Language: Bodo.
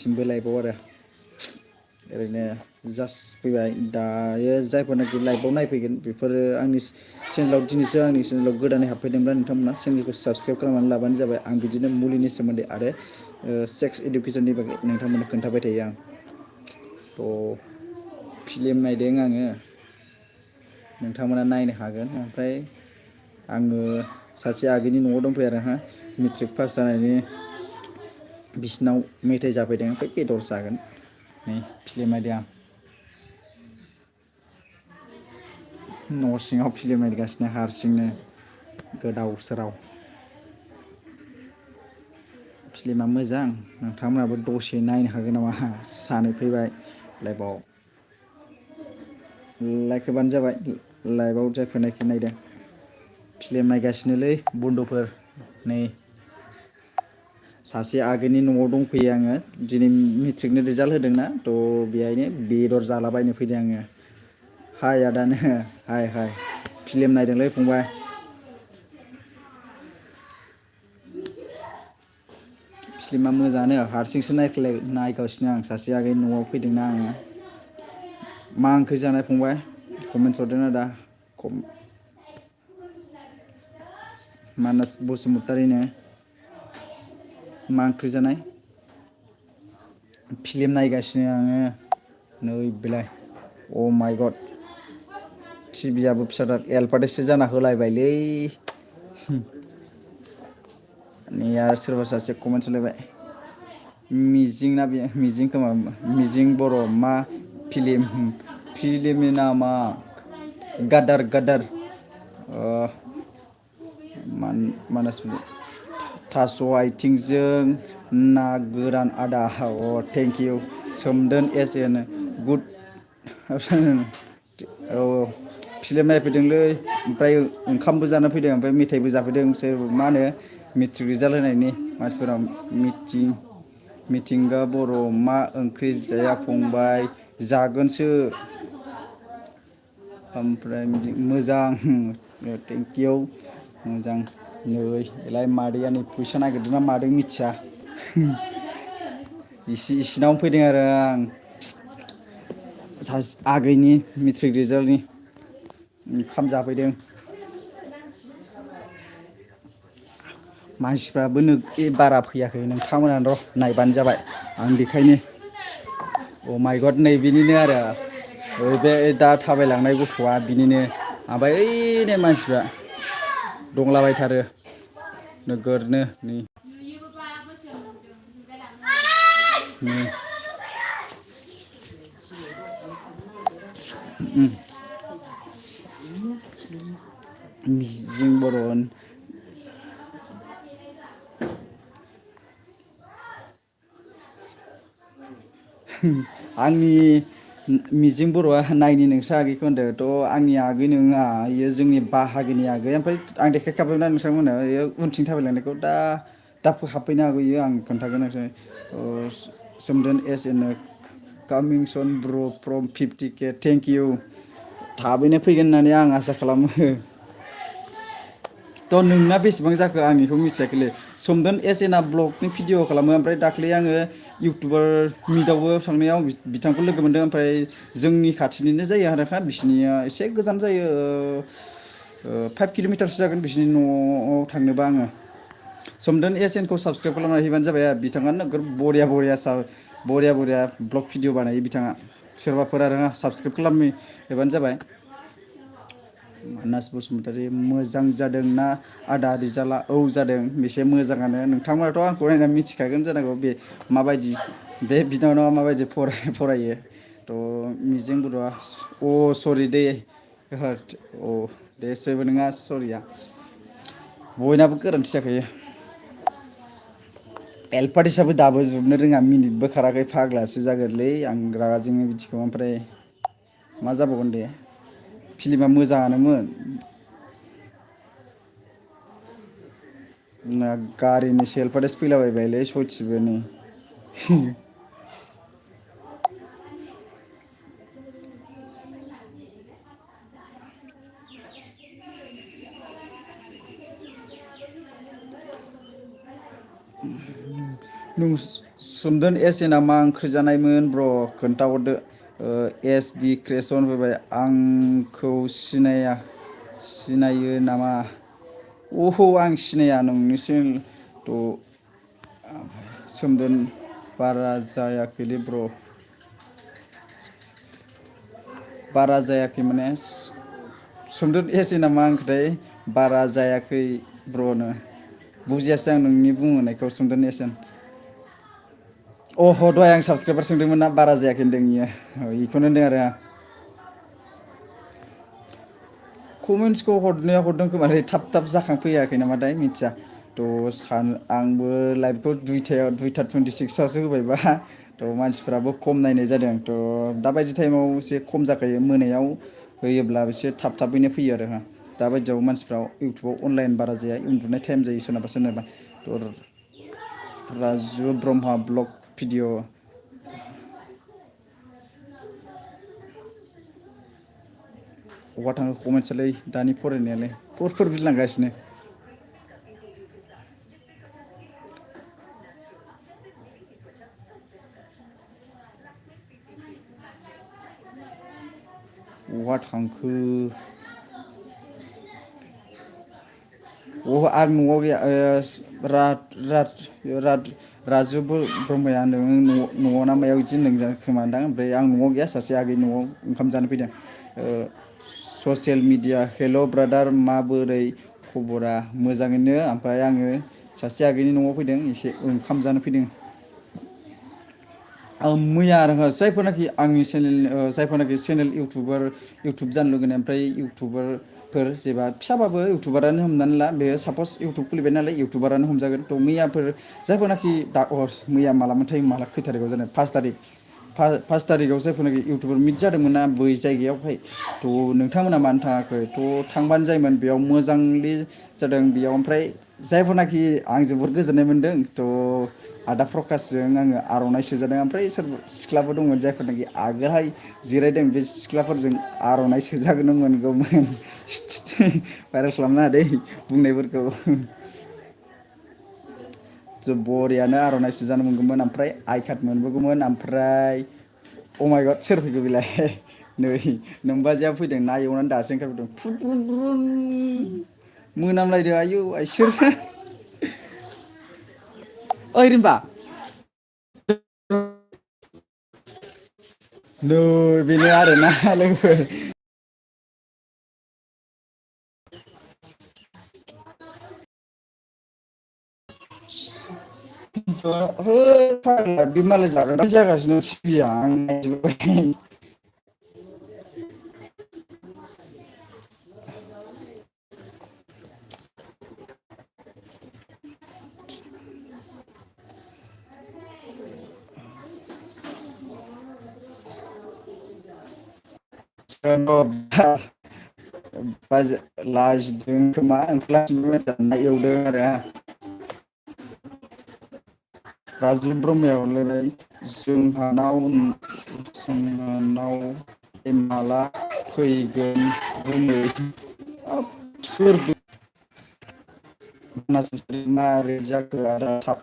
सिमबो लाइभआव आरो ओरैनो जास्ट फैबाय दायो जायफोरनाखि लाइभआव नायफैगोन बेफोरो आंनि चेनेलाव दिनैसो आंनि चेनेलाव गोदानै हाबफैदोंब्ला नोंथांमोना चेनेलखौ साबस्क्राइब खालामनानै लाबानो जाबाय आं बिदिनो मुलिनि सोमोन्दै आरो सेक्स इडुकेसननि बागै नोंथांमोननो खोन्थाबाय थायो आं थ' फिल्म नायदों आङो नोंथांमोना नायनो हागोन ओमफ्राय आङो सासे आगैनि न'आव दंफैयो आरो मेट्रिक पास जानायनि बिसिनाव मेथाइ जाफैदों ओमफ्राय बेदर जागोन नै फिल्म नायदों आं न' सिङाव फिल्म नायगासिनो हारसिंनो गोदाव सोराव फिल्मा मोजां नोंथांमोनहाबो दसे नायनो हागोन नामा सानै फैबाय लाइभआव लाइक होबानो जाबाय लाइभआव जायफोरनाखि नायदों फिल्म नायगासिनोलै बन्द'फोर नै सासे आगैनि न'आव दंफैयो आङो दिनै मेट्रिकनि रिजाल्ट होदोंना थ' बेहायनो बेदर जालाबायनो फैदों आङो हाय आदानो हाय हाय फिल्म नायदोंलै फंबाय फिल्मा मोजाङानो हारसिंसो नायगासिनो आं सासे आगै न'आव फैदोंना आङो मा ओंख्रि जानाय फंबाय कमेन्टस हरदों आदा मानास बसुमतारिनो मा ओंख्रि जानाय फिल्म नायगासिनो आङो नै बेलाय अ माइ गड टिभिआबो फिसाथार एलपाटेसो जाना होलायबायलै नै आरो सोरबा सासे कमेन्टस होलायबाय मिजिं ना बे मिजिं खोमा मिजिं बर' मा फिल्मनि नामा गादार गादार मानास थास' आथिंजों ना गोरान आदा अ thank you Somdon S I know good औ फिल्म नायफैदोंलै ओमफ्राय ओंखामबो जाना फैदों ओमफ्राय मेथाइबो जाफैदों सोर मा होनो मेट्रिक रिजाल्ट होनायनि मानसिफोरा मिथिंगा बर' मा ओंख्रि जाया फंबाय जागोनसो ओमफ्राय मोजां थेंक इउ मोजां नै बेलाय मादैया नै फैसा नागिरदोंना मादों मिथिया इसिनावनो फैदों आरो आं सासे आगैनि मेट्रिक रिजाल्टनि ओंखाम जाफैदों मानसिफ्राबो बारा फैयाखै नोंथांमोनानो र' नायबानो जाबाय आं बेखायनो अ माइ गड नै बिनिनो आरो बे दा थाबायलांनाय गथ'आ बिनिनो ओमफ्राय ओइनै मानसिफ्रा दंलाबायथारो नोगोरनो नै मिजिं बर' आंनि मिजिं बर'आ नायनि नोंस्रा आगैखौ होनदों थ' आंनि आगै नङा इयो जोंनि बाहागिनि आगै ओमफ्राय आं देखायखाबायना नोंथांमोननो इयो उनथिं थाबायलांनायखौ दा हाबफैनो हागौ इयो आं खोन्थागोन नोंसोर सोमदोन एस एन कामिं सन ब्र' फ्रम 50K थेंक इउ थाबैनो फैगोन होननानै आं आसा खालामो थ' नोंना बेसेबां जाखो आं बेखौ मिथियाखैलै सोमदोन एस एना ब्लगनि भिडिअ खालामो ओमफ्राय दाख्लै आङो इउटुबार मिटआवबो थांनायाव बिथांखौ लोगो मोन्दों ओमफ्राय जोंनि खाथिनिनो जायो आरोखा बिसिनिया एसे गोजान जायो 5 किल'मिटारसो जागोन बिसिनि न'आव थांनोबा आङो सोमदोन एस एनखौ साबसक्राइब खालामनानै हैबानो जाबाय बिथाङा नोगोर बरिया बरिया ब्लग भिडिअ बानायो बिथाङा सोरबाफोर आरो साबसक्राइब खालामनो हैबानो जाबाय मानास बसुमतारी मोजां जादों ना आदा रिजाल्टआ औ जादों बेसे मोजाङानो नोंथांमोनाथ' आंखौ नायनानै मिथिखागोन जानांगौ बे माबायदि बे बिनानावा माबायदि फरायो थ' मिजिं बर'आ अ सरि दे अ दे जेबो नङा सरिया बयनाबो गोरोन्थि जाखायो एलपाटिसाबो दाबो जोबनो रोङा मिनिटबो खाराखै फाग्लासो जागोनलै आं रागा जोङो बिदिखौ ओमफ्राय मा जाबावगोन दे फिल्मा मोजाङानोमोन गारिनिसो एलपाटेस फैलाबायबायलै सयथिबो नै सोमदोन एसएनआ मा ओंख्रि जानायमोन ब्र खोन्थाहरदो। एस डि क्रिएसन फैबाय आंखौ सिनायो नामा? अह आं सिनाया नोंनि चेनेलथ' सोमदोन बारा जायाखैलै ब्र बारा जायाखै माने सोमदोन एसएनआ मा ओंख्रिथाय बारा जायाखै ब्रनो बुजियासै आं नोंनि बुंहरनायखौ सोमदोन एसएन। अह दहाय आं साबसक्राइबार सोंदोंमोन ना बारा जायाखै होनदों इयो इखौनो होनदों आरो आं। कमेन्टसखौ हरनाया हरदों खोमालै थाब जाखांफैयाखै नामाथाय मिथिया। आंबो लाइभखौ दुइथा 26 होबायबा थ' मानसिफ्राबो खम नायनाय जादों थ' दाबायदि टाइमाव एसे खम जाखायो मोनायाव होयोब्ला एसे थाबैनो फैयो आरो दाबायदियाव मानसिफ्रा इउटुबाव अनलाइन बारा जाया उन्दुनाय टाइम जायो सोरनाबा थ' राजु ब्रह्म ब्लग भिडिअ बहा थाङो कमेन्टसालै दानि फरायनायालाय फर बिरलांगासिनो। बहा थांखो आं न'आव गैया राजु ब्रह्मया न'आव ना मायाव बिदि होनदों खोमादां ओमफ्राय आं न'आव गैया सासे आगै न'आव ओंखाम जानो फैदों। ससियेल मिडिया हेल' ब्रादार माबोरै खबरा मोजाङैनो ओमफ्राय आङो सासे आगैनि न'आव फैदों एसे ओंखाम जानो फैदों। मैया आरो जायफोरनाखि आंनि जायफोरनाखि चेनेल इउटुब जानो लुगैनाय ओमफ्राय इउटुबारफोर जेनेबा फिसाबाबो इउटुबारानो हमनानै ला बेयो सापस इउटुब खुलिबाय नालाय इउटुबारानो हमजागोन थ' मैयाफोर जायफोरनाखि मैया मालामोनथाय खै थारिखआव जानाय 5 थारिखआव जायफोरनाखि इउटुबार मिट जादोंमोन ना बै जायगायावहाय थ' नोंथांमोना मानो थाङाखै थ' थांबानो जायोमोन बेयाव मोजांलि जादों बेयाव ओमफ्राय जायफोरनाखि आं जोबोद गोजोननाय मोन्दों थ' आदा प्रकासजों आङो आर'नाइ सोजादों ओमफ्राय सोरबा सिख्लाबो दंमोन जायफोरनाखि आगोलहाय जिरायदों बे सिख्लाफोरजों आर'नाइ सोजागोनो मोनगौमोन। भाइरेल खालामनाङा दै बुंनायफोरखौ जों बरियानो आर'नाइ सोजानो मोनगौमोन ओमफ्राय आइ कार्ड मोनबोगौमोन ओमफ्राय अमाय गड सोर फैखो बेलाय नै नोमबाजैया फैदों ना एवनानै दासो ओंखारबोदों फुर मोनामलायदों आयौ आइसोर ओइ रिम्बा नै बेनो आरोना लोगोफोर फाग्ला बे मालाय जाग्रा जागासिनो टिभिया आं नायजोबबाय। लाजिदों खोमा ना एवदों आरो राजु ब्रह्मयालाय जोंहानाव माला फैगोन गुमै सोर मारै जाखो आदा थाब